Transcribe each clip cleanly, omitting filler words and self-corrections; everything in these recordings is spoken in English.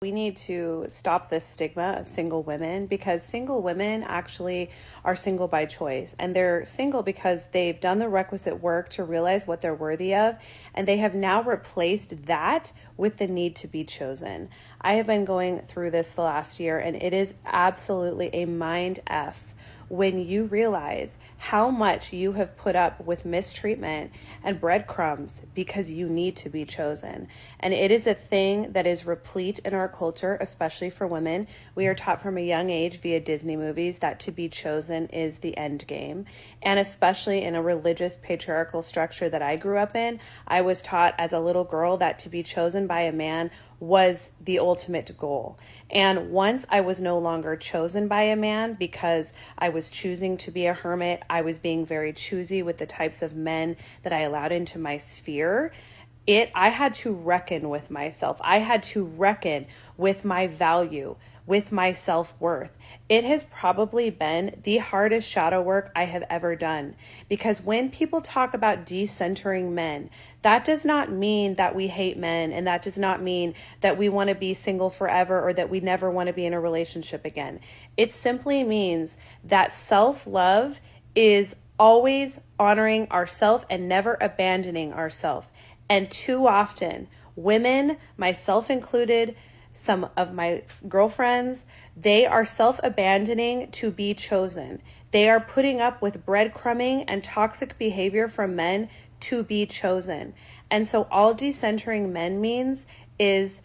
We need to stop this stigma of single women, because single women actually are single by choice, and they're single because they've done the requisite work to realize what they're worthy of, and they have now replaced that with the need to be chosen. I have been going through this the last year, and it is absolutely a mind F when you realize how much you have put up with mistreatment and breadcrumbs because you need to be chosen. And it is a thing that is replete in our culture, especially for women. We are taught from a young age via Disney movies that to be chosen is the end game. And especially in a religious patriarchal structure that I grew up in, I was taught as a little girl that to be chosen by a man was the ultimate goal. And once I was no longer chosen by a man because I was choosing to be a hermit, I was being very choosy with the types of men that I allowed into my sphere. I had to reckon with myself. I had to reckon with my value, with my self-worth. It has probably been the hardest shadow work I have ever done, because when people talk about decentering men, that does not mean that we hate men, and that does not mean that we want to be single forever or that we never want to be in a relationship again. It simply means that self-love is always honoring ourselves and never abandoning ourselves. And too often, women, myself included, some of my girlfriends, they are self-abandoning to be chosen. They are putting up with breadcrumbing and toxic behavior from men to be chosen. And so all decentering men means is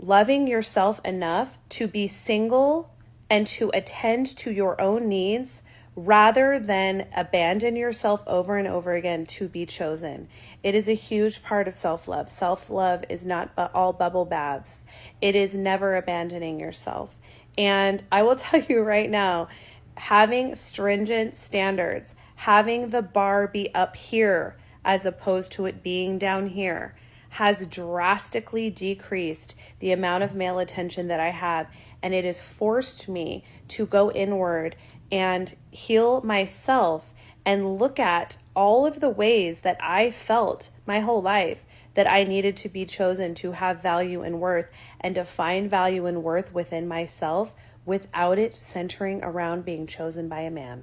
loving yourself enough to be single and to attend to your own needs rather than abandon yourself over and over again to be chosen. It is a huge part of self-love. Self-love is not all bubble baths. It is never abandoning yourself. And I will tell you right now, having stringent standards, having the bar be up here as opposed to it being down here, has drastically decreased the amount of male attention that I have. And it has forced me to go inward and heal myself and look at all of the ways that I felt my whole life that I needed to be chosen to have value and worth, and to find value and worth within myself without it centering around being chosen by a man.